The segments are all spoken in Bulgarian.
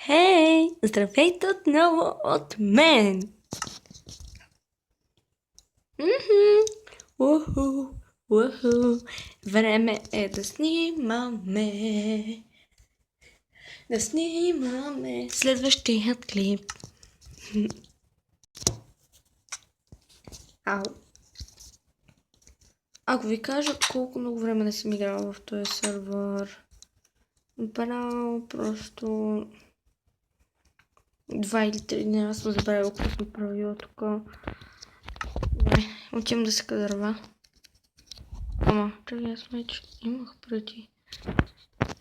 Хей! Здравейте отново от мен! Уху! Уху! Време е да снимаме! Да снимаме следващият клип. Ау! Ако ви кажа колко много време не съм играла в този сервер, направо просто 2 или 3 дни аз съм забравила какво съм правила тук. Отивам да се дърва. Ама, чакай, аз вече имах преди.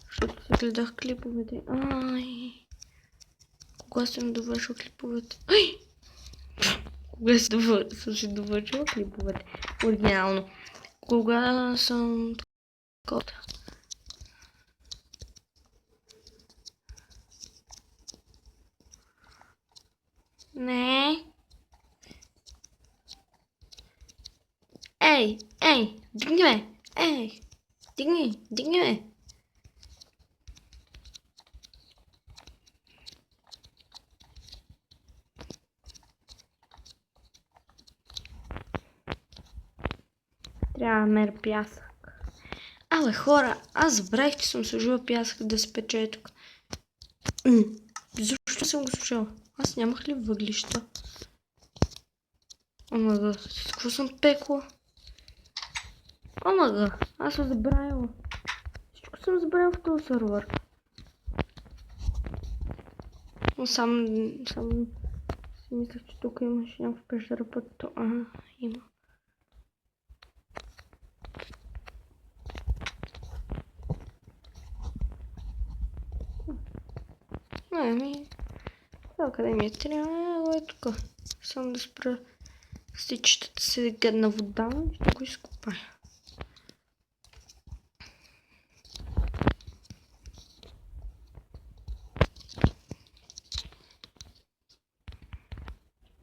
Защото си гледах клиповете. Ай! Кога съм довършил клиповете? Ай! Кога съм си довършил клиповете? Оригинално. Кога съм... Код. Не. Ей! Ей! Дигни ме! Ей! Дигни! Дигни ме! Трябва да меря пясък. Абе, хора, аз забравих, че съм сложила пясък да се пече тук. Защо съм го сложила? Аз нямах ли въглища? Омага, с какво съм пекла? Омага, аз съм забравила. Всичко съм забравила в този сервер. Но сам си мислех, че тук имаше някаква пещера път. Има. Това къде ми е трябва, е тук. Само да спра стичетата се гадна вода, ще го изкупая.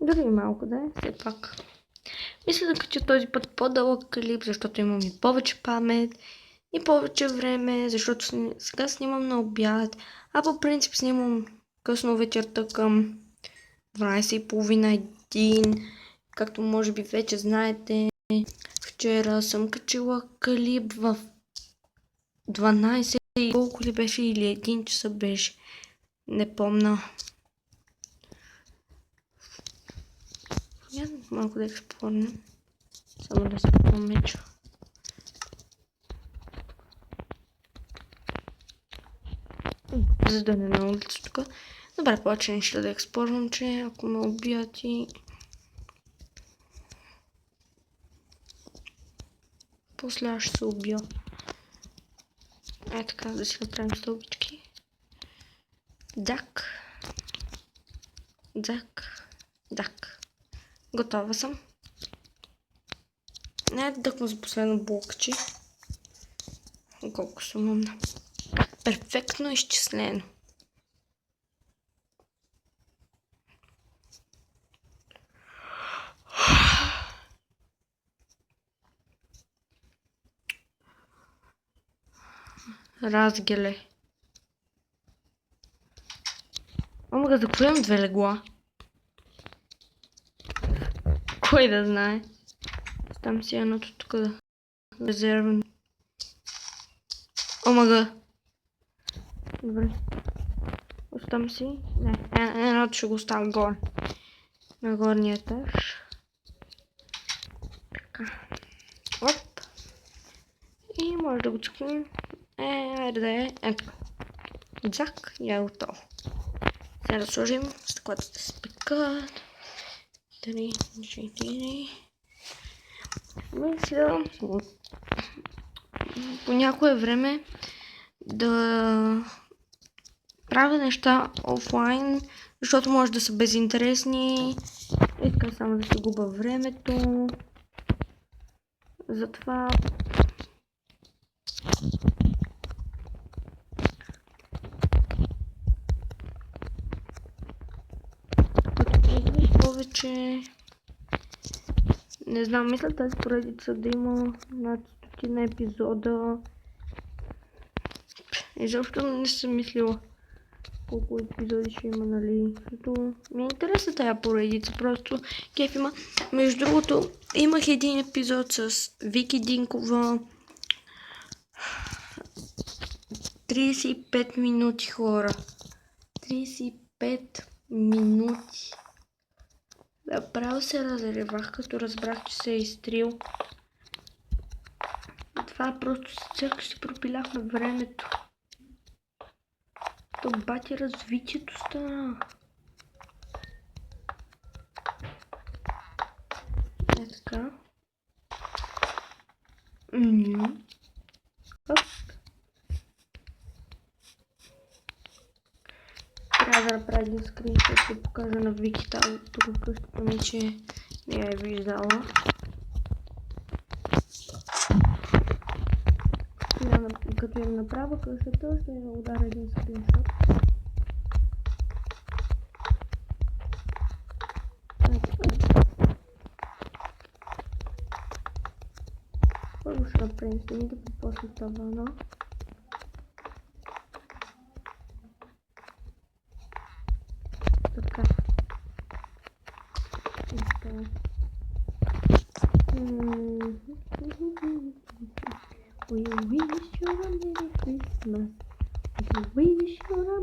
Дори малко да е, все пак. Мисля да кача този път по-дълъг клип, защото имам и повече памет и повече време, защото сега снимам на обяд, а по принцип снимам късно вечерта към 12:30-1. Както може би вече знаете, вчера съм качила клип в 12 и колко ли беше, или 1 часа беше. Не помня. Малко да експлорна. Само да се помеча. За да не на улица тук. Добре, повече нещо да експлорвам, че ако ме убият и... После аз ще се убия. Е така, да си направим стълбички. Дак. Дак. Дак. Готова съм. Не дъкна за последно блокче. Колко съм умна. Перфектно изчислено. Разгеле. Омага, за кое имам 2 легла? Кой да знае? Там си едното тук да резервен. Омага. Добре. Оставам си. Не, едното ще го оставя горе. На горния етаж. Така. Оп. И може да го цъкнем. Айде да е. Ето. Дзак. И е готово. Сега да сложим стъклата да се пекат. 3, 4. Мисля по някое време да правя неща офлайн, защото може да са безинтересни и така само да се губа времето. Затова повече не знам, мисля тази поредица да има над 100 епизода. И защо не съм мислила колко епизоди ще има, нали? Защото ми е интересна тая поредица, просто кеф има. Между другото, имах един епизод с Вики Динкова. 35 минути, хора. 35 минути. Направо се разревах, като разбрах, че се е изтрил. Това просто се пропилях на времето. То бати развитието стана. Е така. Трябва да направя един скриншот, да покажа на Вики тази тук къщата ми, че не я е виждала. Като им направя къщата, ще я ударя един скриншот. Първо ще направим стените, после тавана. Така. We wish you a Merry Christmas. We wish you a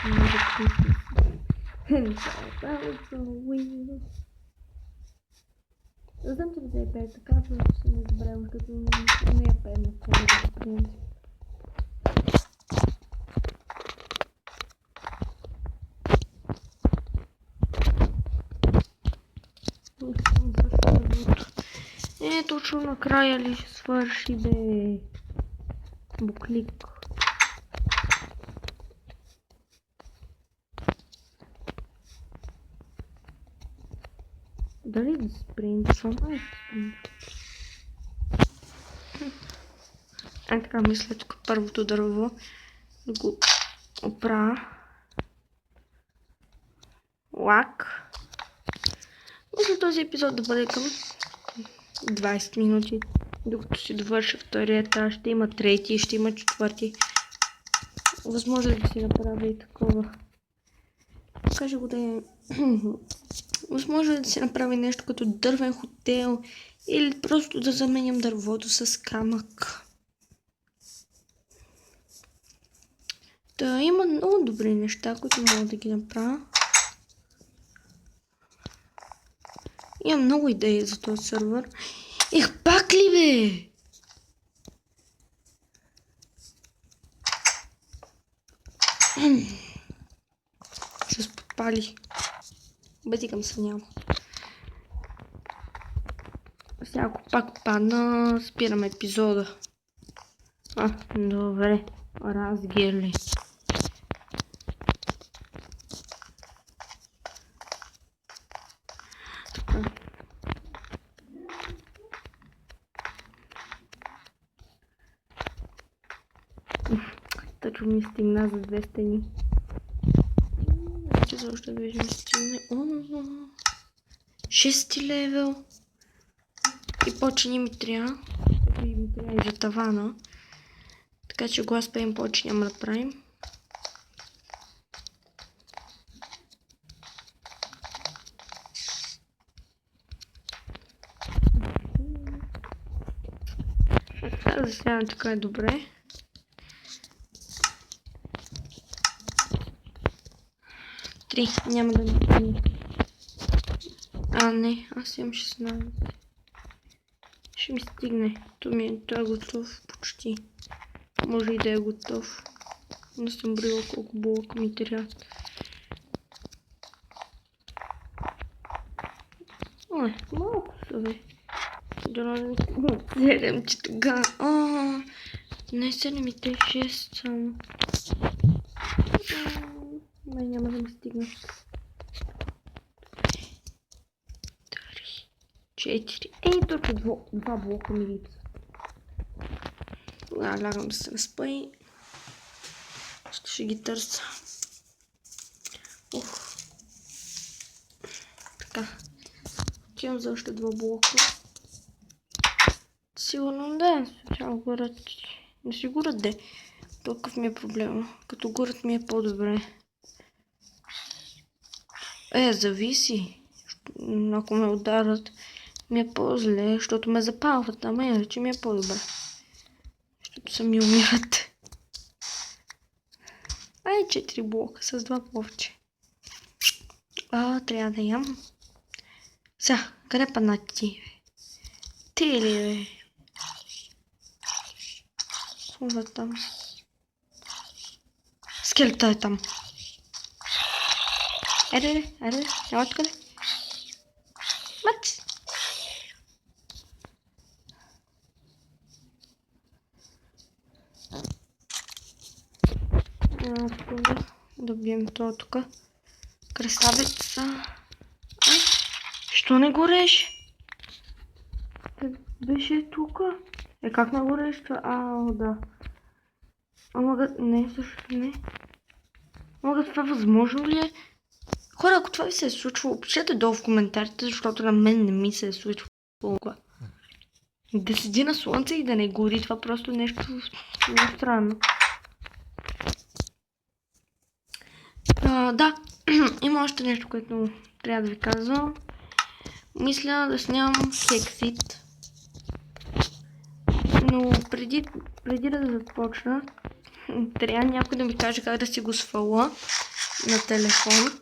Merry Christmas. And so we will. Не знам, че да я пее така, защото се не забравям, като не я пее на коледа, в принцип. Точно накрая ли ще свърши, бе? Буклик. Дали да спринтвам? Така мисля, тук първото дърво да го оправя. Лак. Мисля този епизод да бъде към 20 минути. Докато си довърша втория етаж, ще има трети, ще има четвърти. Възможно да си направя и такова. Кажа го да е... Възможно да си направи нещо като дървен хотел или просто да заменям дървото с камък. Та има много добри неща, които мога да ги направя. Имам много идеи за този сервер. Пак ли, бе? Ще се подпали. Бъдикам се няма. Сега ако пак падна, спирам епизода. Добре. Разгирли. Точно ми стигна за 2 стени. Че защо беше ми стигне. 6 левел. И повече не ми трябва. И ми трябва и за тавана. Така че го успеем повече няма да правим. Така за сега така е добре. Три, няма да ми стигне. Не, аз имам 16. Ще ми стигне. Той е готов почти. Може и да е готов. Не съм брила колко блока ми трябват. Малко са, бе. 7, че така. Не 7 и те 6 само. Май няма да ми стигна. 4. Точно 2 блока ми липсват. Лягам да се наспа и ще ги търся. Така. Отивам за още 2 блока. Сигурно да е. Сигурно де. Толков ми е проблема. Като горът ми е по-добре. Зависи. Ако ме ударят, ми е по-зле, защото ме запалват, ама иначе ми е по-добре. Защото сами умират. 4 блока с 2 повече. Трябва да ям. Сега, къде падна ти, бе? Ти ли, бе? Това там. Скелета е там. Айде, няма откъде. Мат! Да бием това тук. Красавица. Що не гореш? Беше тук. Как не гореш? Да. Не, също не. Това възможно ли е? Хора, ако това ви се е случвало, пишете долу в коментарите, защото на мен не ми се е случвало. Да седи на слънце и да не гори, това просто нещо много странно. Да, има още нещо, което трябва да ви казвам. Мисля да снимам Hexit. Но преди да започна, трябва някой да ми каже как да си го сваля на телефон.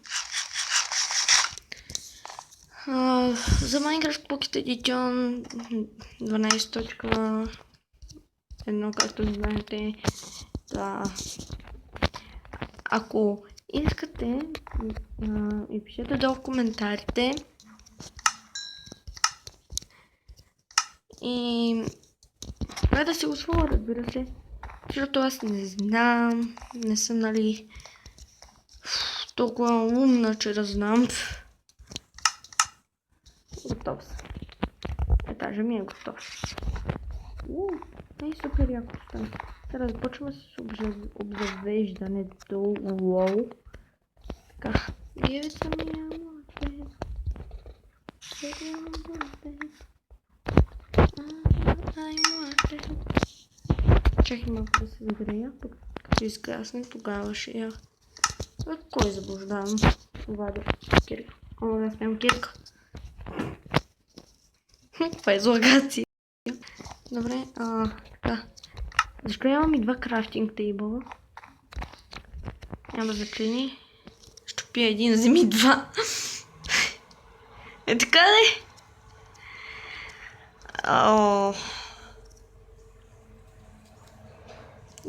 За Minecraft Pocket Edition 12.1, както знаете, ако искате и пишете долу в коментарите и трябва да си го сваля, разбира се, защото аз не знам, не съм толкова умна, че да знам. Готов съм. Етажа ми е готов. Супер яко стане. Сега започваме с обзавеждането. Уау. Така. Гивица ми е Чакай малко да се загрея, пък като изгасне, тогава ще я... Кой заблуждавам? Вадя кирка. Да снем кирка. Това е излагация. Добре, така. Защо нямам и 2 крафтинг тейбъла? Няма значение. Ще пия един, вземи 2. Така ли?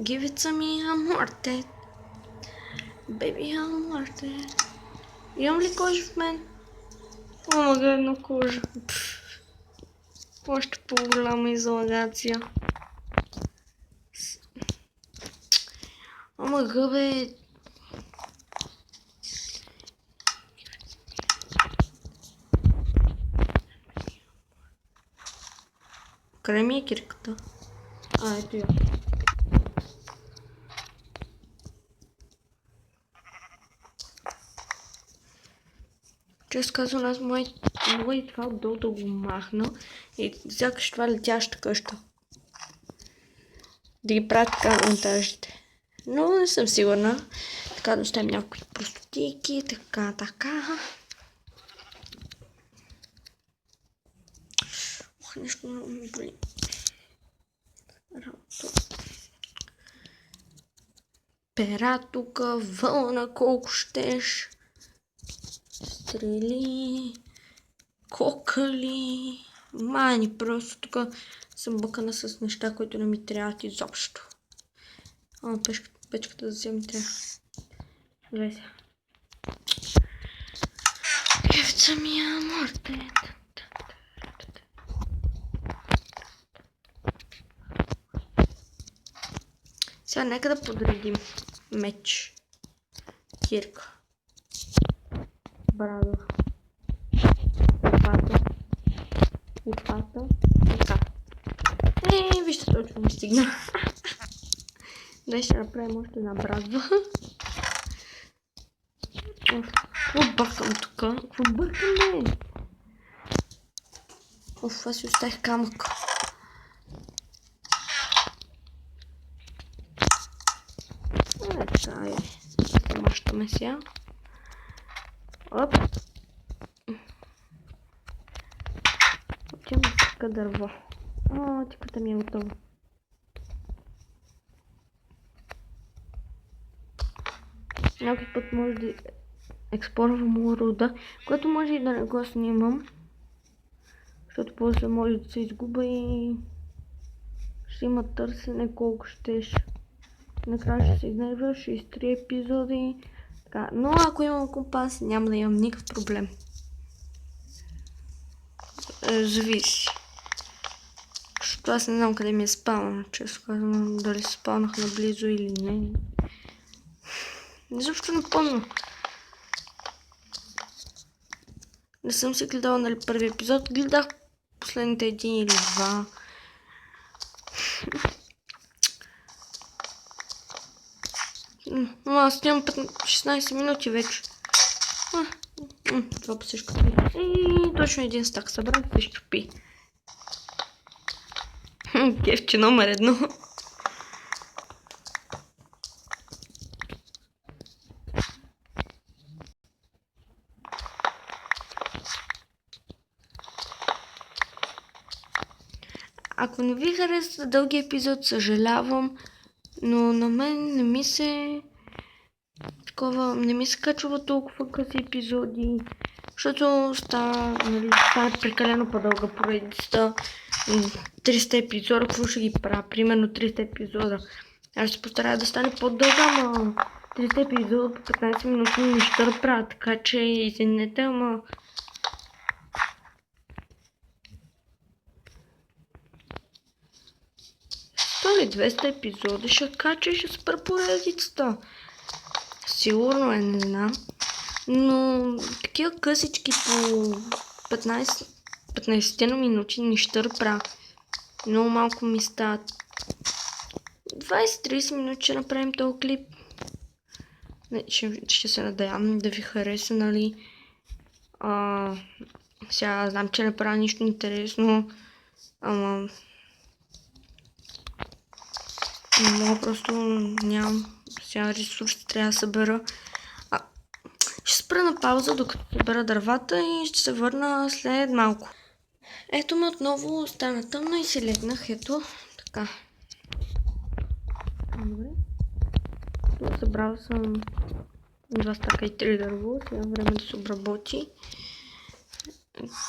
Give it to me, I'm worth it. Baby, I'm worth it. Имам ли кожа в мен? Едно кожа. Още по-голяма излагация. Бе. Къде ми е кирката? Ето я. Често казвам, аз мога и това отдолу да го махна и сякаш това летяща къща. Да ги правя така монтажите. Но не съм сигурна. Така да оставим някои простотики, така. Нещо много ми боли. Пера тука, вълна колко щеш. Стрели, кокали. Мани, просто тук съм бъкана с неща, които не ми трябват изобщо. Печката да взема трябва. Гледай сега. Кевца ми е морте. Сега нека да подредим меч, кирка, брадо, лопата, така. Вижте, точно ми стигна. Днес ще направим още една брадва. Какво бъркам тук? Какво бъркам, бе? Аз си оставих камък. Ай, мащаме сега. Оп. Отиваме с дърво. О, тиката ми е готова. Някой път може да експлорвам руда, което може и да не го снимам. Защото после може да се изгуба и ще има търсене колко щеш. Накрая ще се изнервя, ще изтрия епизоди. Така. Но ако имам компас, няма да имам никакъв проблем. Зависи. Защото аз не знам къде ми е спална, често казвам, дали се спалнах наблизо или не. Изобщо не помня. Не съм си гледала, нали, първи епизод. Гледах последните един или два. Но аз нямам 16 минути вече. Това по всичко. И точно един стак събран се щупи. Кефче номер 1. Ако не ви хареса дълги епизод, съжалявам, но на мен не ми се качва толкова къси епизоди, защото става прекалено по-дълга поредицата. 300 епизода, какво ще ги правя? Примерно 300 епизода. Аз ще се постарая да стане по-дълга, ама 300 епизода по 15 минути не ще да правя, така че извинете, ама 200 епизода ще кача и ще спра поредицата. Сигурно е, не знам. Но такива късички по 15 на минути не ще правя. Много малко ми стават. 20-30 минути ще направим този клип. Ще се надявам да ви хареса, нали. Сега знам, че не правя нищо интересно. Ама не мога, просто нямам. Сега ресурси трябва да събера. Ще спра на пауза, докато събера дървата и ще се върна след малко. Ето ме отново стана тъмно и се легнах. Ето така. Добре. Събрал съм 2 стака и 3 дърво. Сега време да се обработи.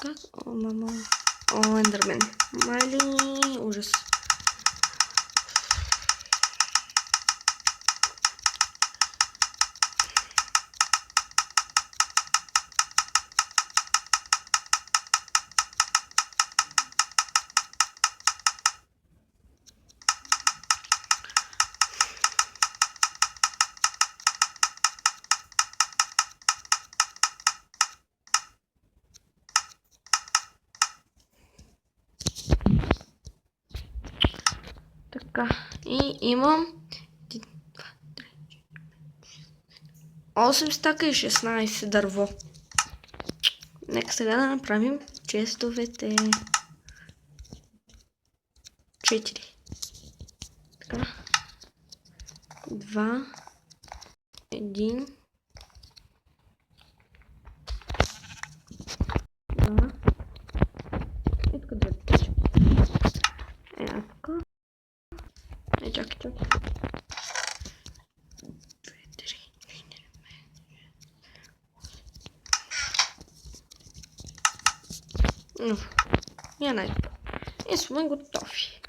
Как? О, мама. О, ендърмен. Мали, ужас. Така, и имам 8 стака и 16 дърво. Нека сега да направим честовете. 4. Така. 2. 1. 2. И тук 2 печки. Така. Чакай. 2, 3, 4, 5. Я най-добре. И сме готови.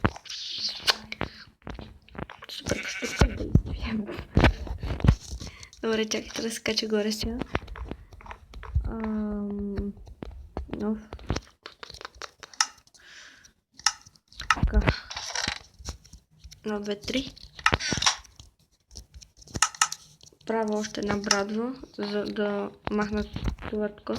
Супер каштурка действие. Добре, чакайте да се кача горе сега. Така. 1, 2, 3. Правя още една брадва, за да махна твърдко.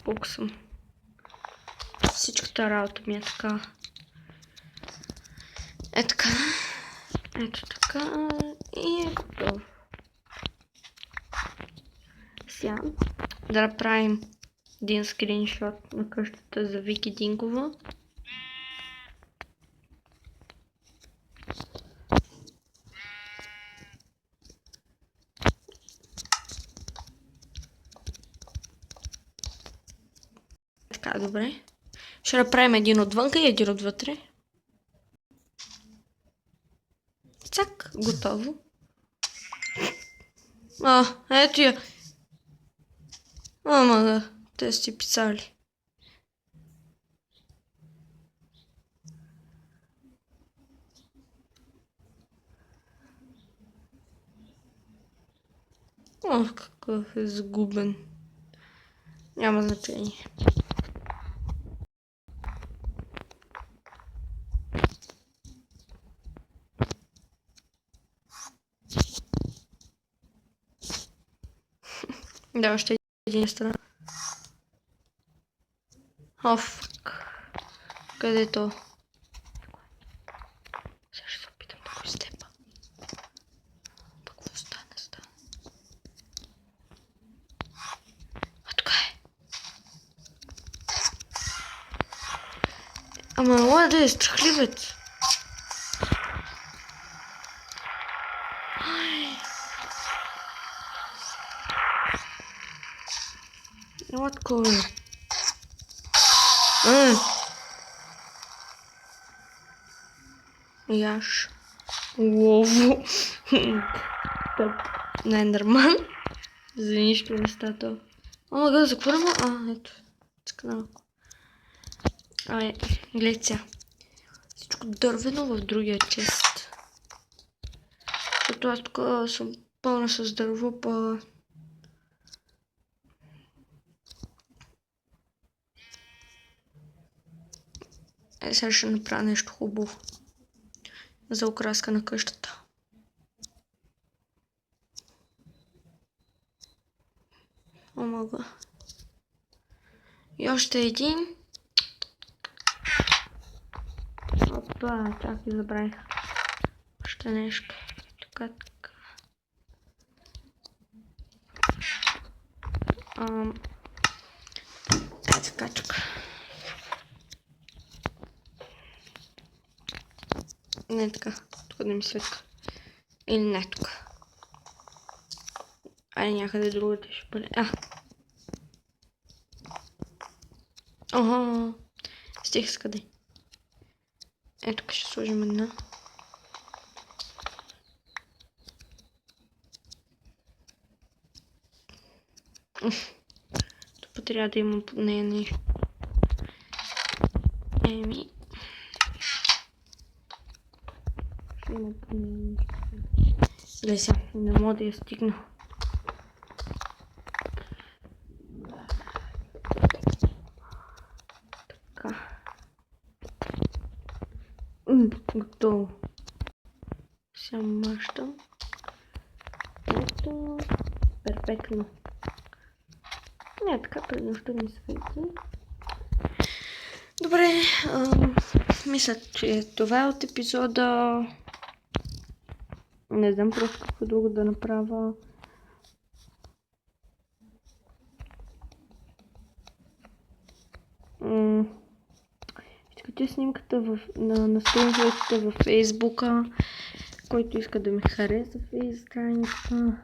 Колко съм. Всичката работа ми е така. Е така. Ето така. И е готово. Сега да направим един скриншот на къщата за Вики Динкова. Така, добре. Ще направим един отвънка и един отвътре. Цак, готово. Ето я. Ама да, те сте писали. Какъв е загубен. Няма значение. Да, още един страна. Фак. Къде е то? Сега ще се опитам да го изтепа. Пък какво стане? Тук е. Ама моя да е страхливец. Няма такова. Яш. Лово. Нендерман. За нищо не става. Ама за какво няма? Ето. Цъкналко. Гледай сега. Всичко дървено в другия чест. Защото аз тук съм пълна с дърво, па... Сега ще направя нещо хубаво. За окраска на къщата. Омага. И още един. Опа, чакай, забравих. Още нещо. Така. Така. Не така. Тук да ми светка. Или не тук. Айде някъде другата ще бъде. Стих с къде. Ето тук ще сложим една. Тук трябва да има под нея нещо. Гледай сега, не мога да я стигна. Така. Готово. Сега мащам. Ето. Перфектно. Не, така пред нощта ми свети. Добре, мисля, че това е от епизода. Не знам просто какво друго да направя. Искате снимката на страницата във Фейсбука, който иска да ме хареса в страницата.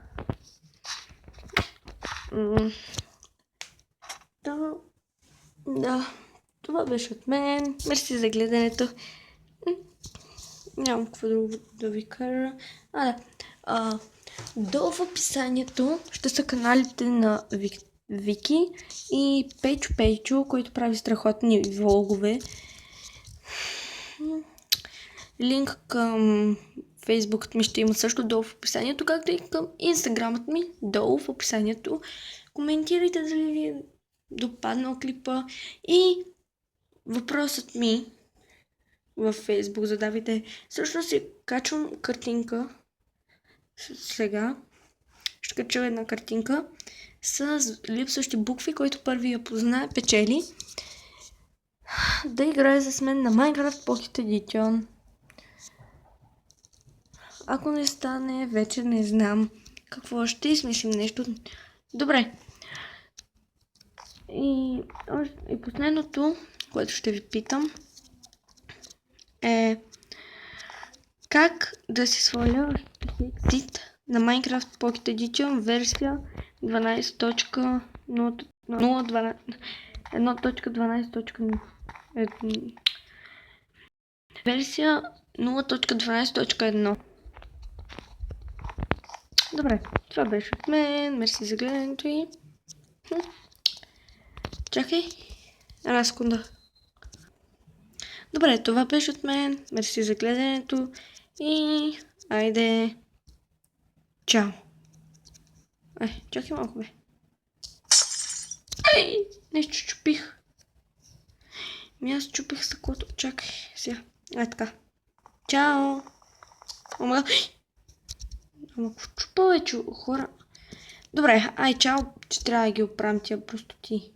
Да, това беше от мен. Мерси за гледането. Нямам какво друго да ви кажа. Долу в описанието ще са каналите на Вики и Пейчо, който прави страхотни влогове. Линк към Фейсбукът ми ще има също долу в описанието, както и към Инстаграмът ми долу в описанието. Коментирайте дали ви е допаднал клипа и въпросът ми във Фейсбук задавайте. Всъщност си качвам картинка сега. Ще качил една картинка с липсващи букви, който първи я познае, печели. Да играе с мен на Minecraft Pocket Edition. Ако не стане, вече не знам какво ще измислим нещо. Добре. И последното, което ще ви питам, е как да си сваля Hexit на Minecraft Pocket Edition версия 12.1.12.1 версия 0.12.1. Добре, това беше от мен. Мерси за гледането и... Чакай. Една секунда. Добре, това беше от мен. Мерси за гледането и... Айде. Чао. Чакай малко, бе. Нещо чупих. Аз чупих стъклото. Чакай, сега. Така. Чао. Ама какво чупа, хора? Добре, чао, че трябва да ги оправим тия простоти.